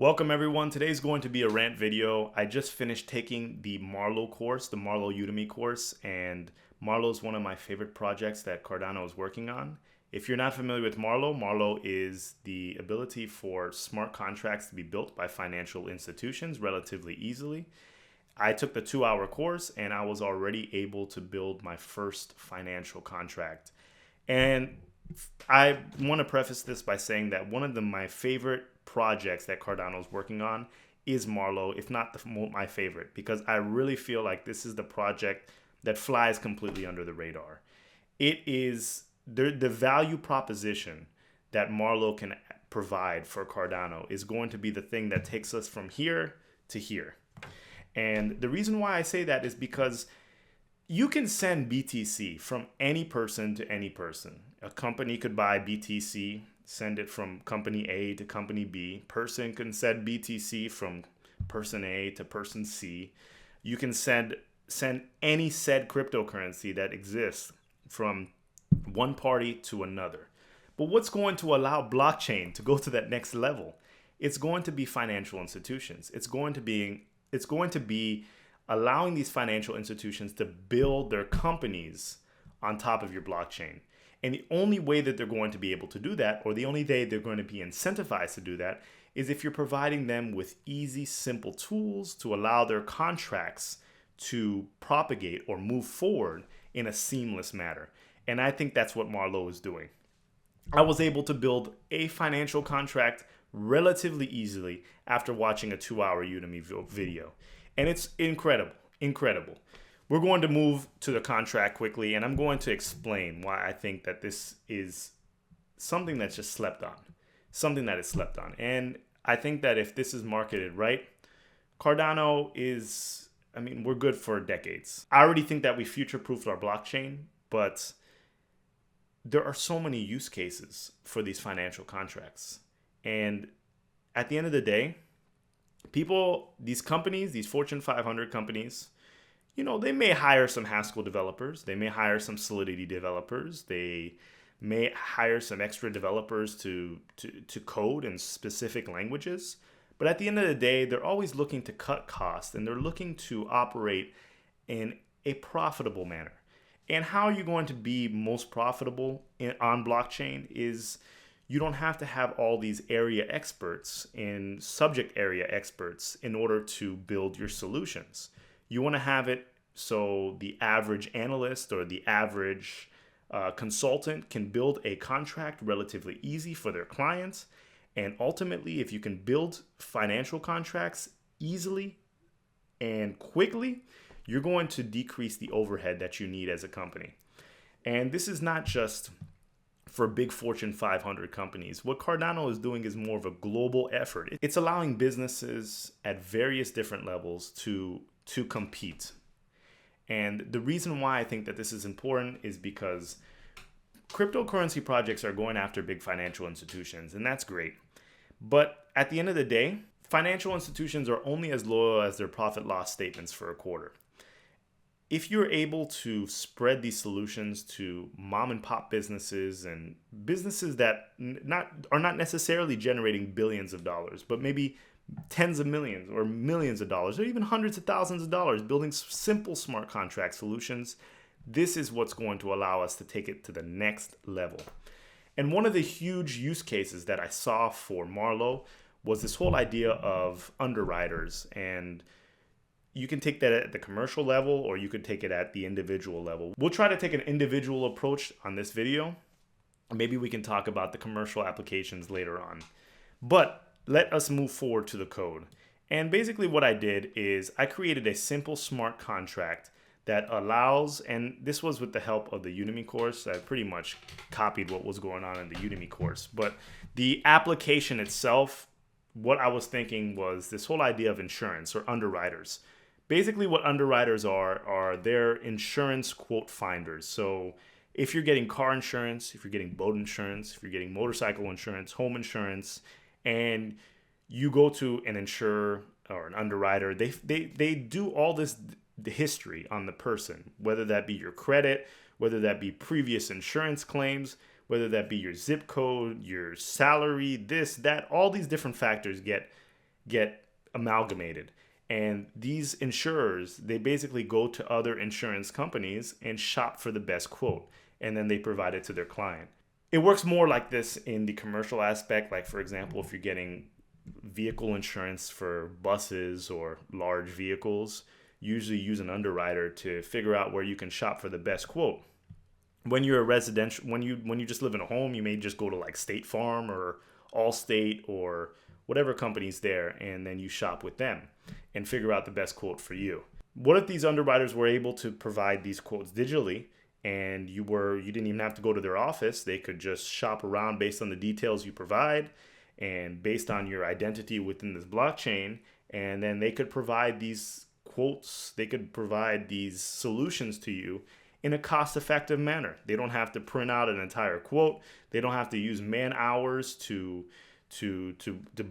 Welcome everyone. Today's going to be a rant video. I just finished taking the Marlowe course, the Marlowe Udemy course, and Marlowe is one of my favorite projects that Cardano is working on. If you're not familiar with Marlowe, Marlowe is the ability for smart contracts to be built by financial institutions relatively easily. I took the 2-hour course and I was already able to build my first financial contract. And I want to preface this by saying that one of my favorite projects that Cardano is working on is Marlowe, if not my favorite, because I really feel like this is the project that flies completely under the radar. It is the value proposition that Marlowe can provide for Cardano is going to be the thing that takes us from here to here. And the reason why I say that is because you can send BTC from any person to any person. A company could buy BTC, send it from company A to company B. Person can send BTC from person A to person C. You can send any said cryptocurrency that exists from one party to another. But what's going to allow blockchain to go to that next level? It's going to be financial institutions. It's going to be allowing these financial institutions to build their companies on top of your blockchain. And the only way that they're going to be able to do that, or the only way they're going to be incentivized to do that, is if you're providing them with easy, simple tools to allow their contracts to propagate or move forward in a seamless manner. And I think that's what Marlowe is doing. I was able to build a financial contract relatively easily after watching a 2-hour Udemy video. And it's incredible. We're going to move to the contract quickly, and I'm going to explain why I think that this is something that's just slept on. Something that is slept on. And I think that if this is marketed right, Cardano is, we're good for decades. I already think that we future-proofed our blockchain, but there are so many use cases for these financial contracts. And at the end of the day, these companies, these Fortune 500 companies, they may hire some Haskell developers. They may hire some Solidity developers. They may hire some extra developers to code in specific languages. But at the end of the day, they're always looking to cut costs, and they're looking to operate in a profitable manner. And how are you going to be most profitable on blockchain is you don't have to have all these area experts and subject area experts in order to build your solutions. You want to have it so the average analyst or the average consultant can build a contract relatively easy for their clients. And ultimately, if you can build financial contracts easily and quickly, you're going to decrease the overhead that you need as a company. And this is not just for big Fortune 500 companies. What Cardano is doing is more of a global effort. It's allowing businesses at various different levels to compete. And the reason why I think that this is important is because cryptocurrency projects are going after big financial institutions, and that's great. But at the end of the day, financial institutions are only as loyal as their profit loss statements for a quarter. If you're able to spread these solutions to mom and pop businesses and businesses that are not necessarily generating billions of dollars, but maybe tens of millions or millions of dollars, or even hundreds of thousands of dollars, building simple smart contract solutions, this is what's going to allow us to take it to the next level. And one of the huge use cases that I saw for Marlowe was this whole idea of underwriters. And you can take that at the commercial level, or you could take it at the individual level. We'll try to take an individual approach on this video. Maybe we can talk about the commercial applications later on. But let us move forward to the code. And basically what I did is I created a simple smart contract that allows, and this was with the help of the Udemy course. I pretty much copied what was going on in the Udemy course. But the application itself, what I was thinking was this whole idea of insurance or underwriters. Basically what underwriters are their insurance quote finders. So if you're getting car insurance, if you're getting boat insurance, if you're getting motorcycle insurance, home insurance, and you go to an insurer or an underwriter, they do all this the history on the person, whether that be your credit, whether that be previous insurance claims, whether that be your zip code, your salary, this, that, all these different factors get get amalgamated. And these insurers, they basically go to other insurance companies and shop for the best quote, and then they provide it to their client. It works more like this in the commercial aspect. Like, for example, if you're getting vehicle insurance for buses or large vehicles, usually use an underwriter to figure out where you can shop for the best quote. When you're a residential, when you just live in a home, you may just go to like State Farm or Allstate or whatever company's there, and then you shop with them and figure out the best quote for you. What if these underwriters were able to provide these quotes digitally, and you didn't even have to go to their office? They could just shop around based on the details you provide and based on your identity within this blockchain, and then they could provide these quotes, they could provide these solutions to you in a cost-effective manner. They don't have to print out an entire quote. They don't have to use man hours to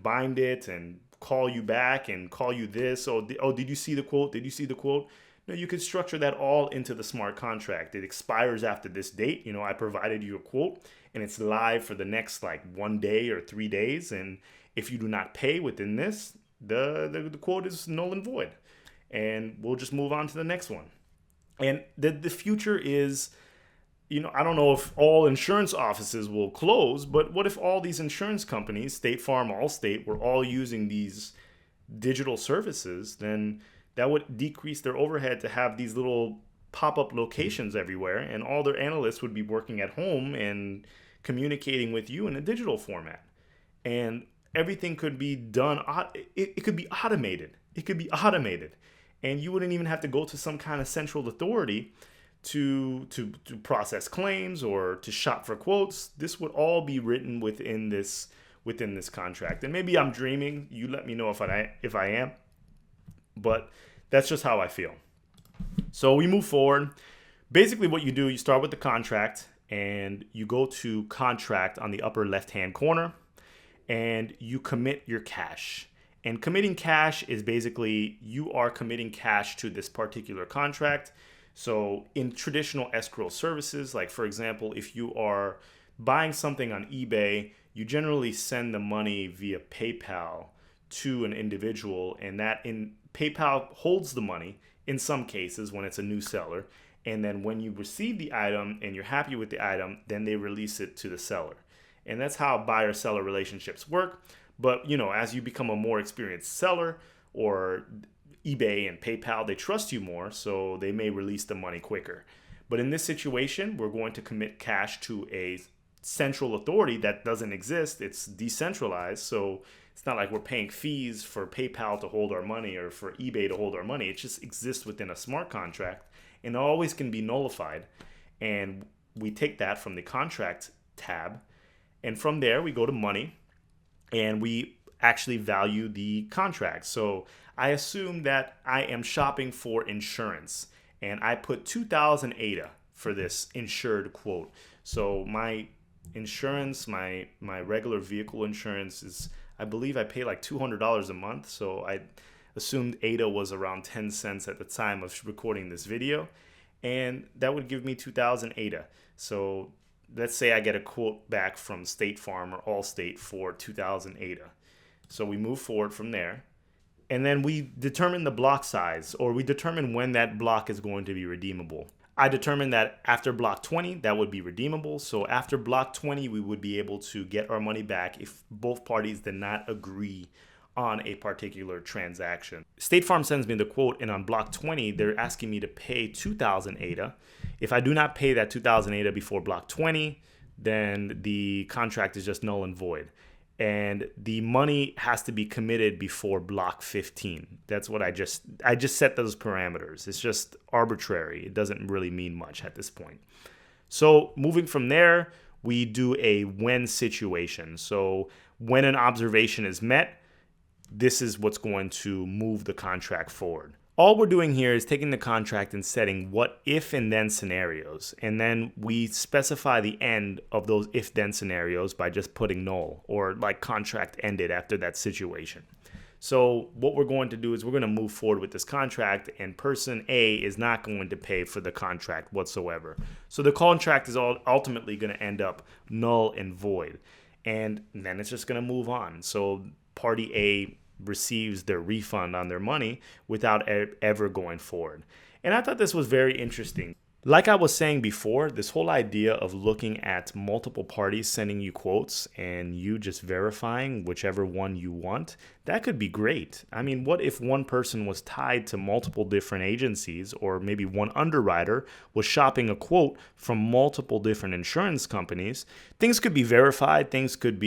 bind it and call you back and call you this. Oh, did you see the quote? Did you see the quote? No, you can structure that all into the smart contract. It expires after this date. I provided you a quote and it's live for the next like 1 day or 3 days. And if you do not pay within this, the quote is null and void. And we'll just move on to the next one. And the future is, I don't know if all insurance offices will close, but what if all these insurance companies, State Farm, Allstate, were all using these digital services? Then that would decrease their overhead to have these little pop-up locations everywhere, and all their analysts would be working at home and communicating with you in a digital format. And everything could be done, it could be automated. It could be automated. And you wouldn't even have to go to some kind of central authority to process claims or to shop for quotes. This would all be written within this contract. And maybe I'm dreaming. You let me know if I am. But that's just how I feel. So we move forward. Basically what you do, you start with the contract and you go to contract on the upper left-hand corner and you commit your cash. And committing cash is basically you are committing cash to this particular contract. So in traditional escrow services, like for example, if you are buying something on eBay, you generally send the money via PayPal to an individual, and PayPal holds the money in some cases when it's a new seller. And then when you receive the item and you're happy with the item, then they release it to the seller. And that's how buyer-seller relationships work. But, as you become a more experienced seller, or eBay and PayPal, they trust you more, so they may release the money quicker. But in this situation, we're going to commit cash to a central authority that doesn't exist. It's decentralized, so it's not like we're paying fees for PayPal to hold our money or for eBay to hold our money. It just exists within a smart contract and always can be nullified. And we take that from the contract tab, and from there we go to money. And we actually value the contract. So I assume that I am shopping for insurance, and I put 2,000 ADA for this insured quote. So my insurance, my regular vehicle insurance is, I believe I pay like $200 a month. So I assumed ADA was around 10 cents at the time of recording this video, and that would give me 2,000 ADA. So let's say I get a quote back from State Farm or Allstate for 2,000 ADA. So we move forward from there. And then we determine the block size, or we determine when that block is going to be redeemable. I determined that after block 20, that would be redeemable. So after block 20, we would be able to get our money back if both parties did not agree on a particular transaction. State Farm sends me the quote, and on block 20, they're asking me to pay 2,000 ADA. If I do not pay that 2,000 ADA before block 20, then the contract is just null and void. And the money has to be committed before block 15. That's what I just set those parameters. It's just arbitrary. It doesn't really mean much at this point. So moving from there, we do a when situation. So when an observation is met, this is what's going to move the contract forward. All we're doing here is taking the contract and setting what if and then scenarios. And then we specify the end of those if then scenarios by just putting null, or like contract ended after that situation. So what we're going to do is we're going to move forward with this contract, and person A is not going to pay for the contract whatsoever. So the contract is ultimately going to end up null and void. And then it's just going to move on. So party A receives their refund on their money without ever going forward. And I thought this was very interesting. Like I was saying before, this whole idea of looking at multiple parties sending you quotes and you just verifying whichever one you want, that could be great. I mean, what if one person was tied to multiple different agencies, or maybe one underwriter was shopping a quote from multiple different insurance companies? Things could be verified, things could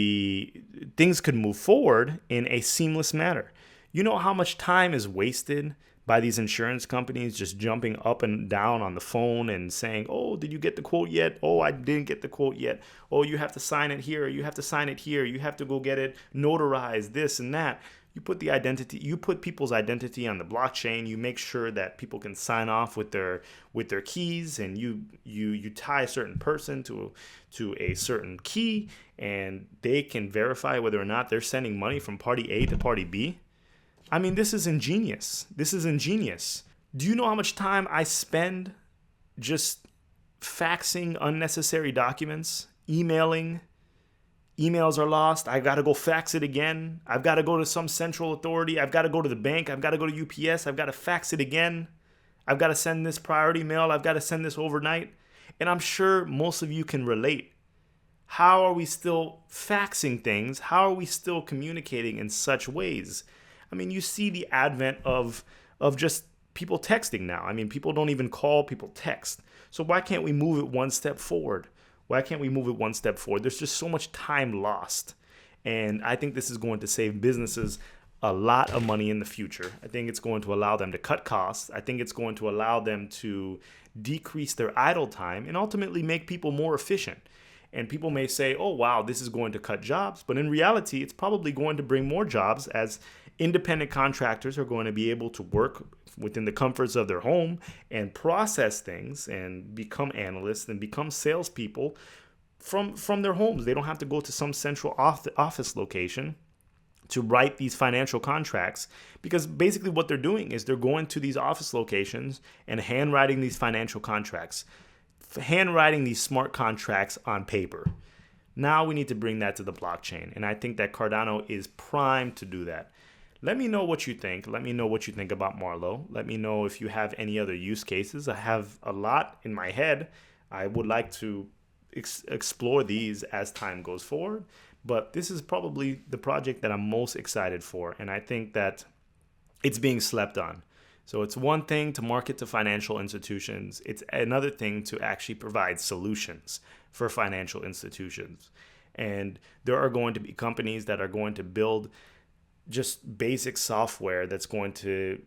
move forward in a seamless manner. You know how much time is wasted by these insurance companies just jumping up and down on the phone and saying, oh, did you get the quote yet? Oh, I didn't get the quote yet. Oh, you have to sign it here. You have to sign it here. You have to go get it notarized, this and that. You put people's identity on the blockchain. You make sure that people can sign off with their keys, and you tie a certain person to a certain key, and they can verify whether or not they're sending money from party A to party B. I mean, this is ingenious. This is ingenious. Do you know how much time I spend just faxing unnecessary documents, emailing? Emails are lost. I got to go fax it again. I've got to go to some central authority. I've got to go to the bank. I've got to go to UPS. I've got to fax it again. I've got to send this priority mail. I've got to send this overnight. And I'm sure most of you can relate. How are we still faxing things? How are we still communicating in such ways? I mean, you see the advent of just people texting now. I mean, people don't even call, people text. So why can't we move it one step forward? Why can't we move it one step forward? There's just so much time lost. And I think this is going to save businesses a lot of money in the future. I think it's going to allow them to cut costs. I think it's going to allow them to decrease their idle time and ultimately make people more efficient. And people may say, oh, wow, this is going to cut jobs. But in reality, it's probably going to bring more jobs, as independent contractors are going to be able to work within the comforts of their home and process things and become analysts and become salespeople from their homes. They don't have to go to some central office location to write these financial contracts, because basically what they're doing is they're going to these office locations and handwriting these financial contracts, handwriting these smart contracts on paper. Now we need to bring that to the blockchain, and I think that Cardano is primed to do that. Let me know what you think. Let me know what you think about Marlowe. Let me know if you have any other use cases. I have a lot in my head. I would like to explore these as time goes forward, but this is probably the project that I'm most excited for, and I think that it's being slept on. So it's one thing to market to financial institutions. It's another thing to actually provide solutions for financial institutions. And there are going to be companies that are going to build just basic software that's going to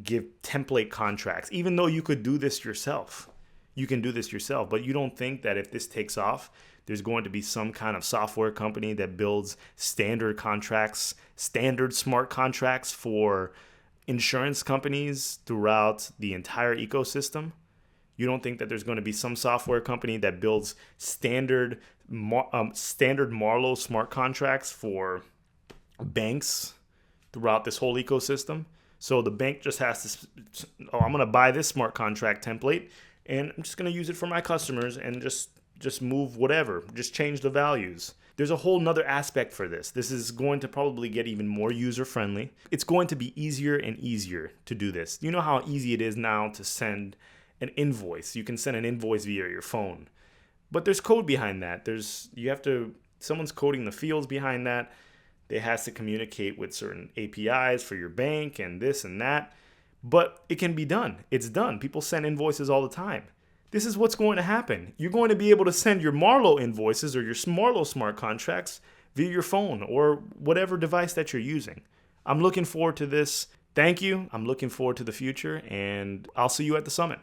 give template contracts, even though you could do this yourself. You can do this yourself, but you don't think that if this takes off, there's going to be some kind of software company that builds standard contracts, standard smart contracts for insurance companies throughout the entire ecosystem? You don't think that there's going to be some software company that builds standard Marlowe smart contracts for banks throughout this whole ecosystem? So the bank just has to, oh, I'm going to buy this smart contract template and I'm just going to use it for my customers and just move whatever, just change the values. There's a whole nother aspect for this. This is going to probably get even more user friendly. It's going to be easier and easier to do this. You know how easy it is now to send an invoice. You can send an invoice via your phone, but there's code behind that. Someone's coding the fields behind that. It has to communicate with certain APIs for your bank and this and that, but it can be done. It's done. People send invoices all the time. This is what's going to happen. You're going to be able to send your Marlowe invoices or your Marlowe smart contracts via your phone or whatever device that you're using. I'm looking forward to this. Thank you. I'm looking forward to the future, and I'll see you at the summit.